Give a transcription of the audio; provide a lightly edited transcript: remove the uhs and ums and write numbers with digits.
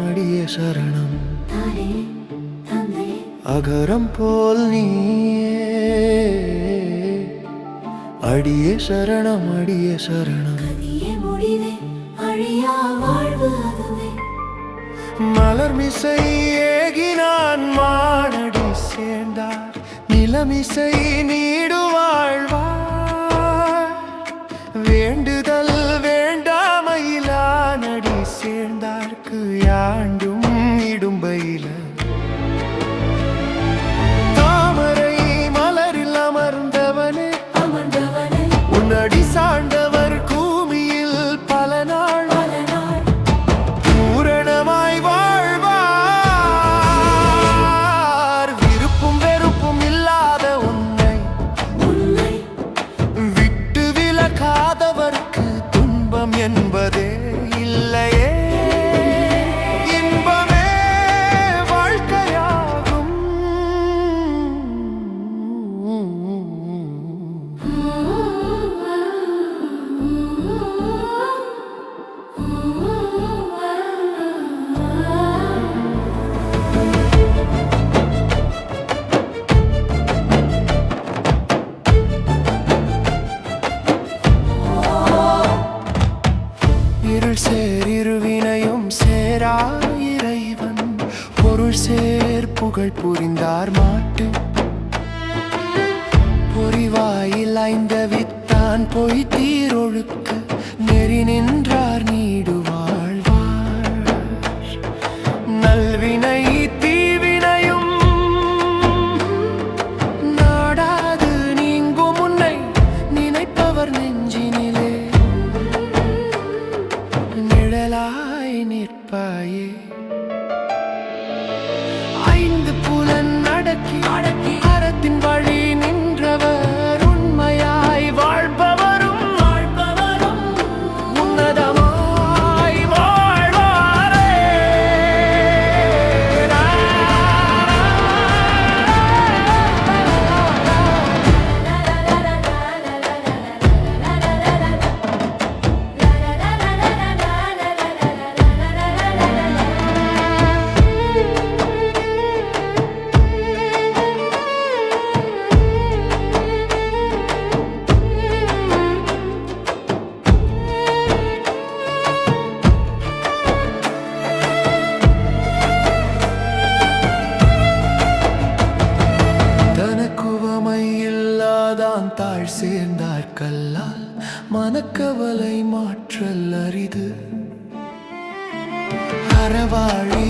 அடியே சரணம் அகரம் போல் நீயே அடியே சரணம் அடியே சரணம் மலர் மிசை ஏகினான் மானடி சேர்ந்தார் நிலமிசை நீடு வாழ்வார் வேண்டுதல் வேண்டாமையிலானடி சேர்ந்தார்க்கு யாண்டும் இடும்பையில தாமரை மலரில் அமர்ந்தவனே உன்னடி சார்ந்தவர் பூமியில் பல நாள் பூரணமாய் வாழ்வார் விருப்பும் வெறுப்பும் இல்லாத உன்னை விட்டு விலகாதவர்க்கு துன்பம் என்பதே இல்லையே இன்பமே வாழ்க்கையாகும் இருள் சேர் இருவினையும் சேரா இறைவன் பொருள் சேர் புகழ் புரிந்தார் மாட்டு பொறிவாயில் ஐந்த வித்தான் பொய் தீரொழுக்க நெறி நின்றார் நீடு வாழ்வார் நல்வினை தீவினையும் நாடாது நீங்கும் முன்னை நினைப்பவர் நெஞ்சினிலே நிழலாய் நிற்பாயே ஐந்து புலன் அடக்கி அறத்தின் வழி நின்றவர் உண்மையாய் வாழ்பவரும் உன்னதமாய் வாழ்வாரே தனக்குவமையில்லாதான் தாழ் சேர்ந்தார் கல்லால் மனக்கவலை மாற்றல் அரிது அறவாழி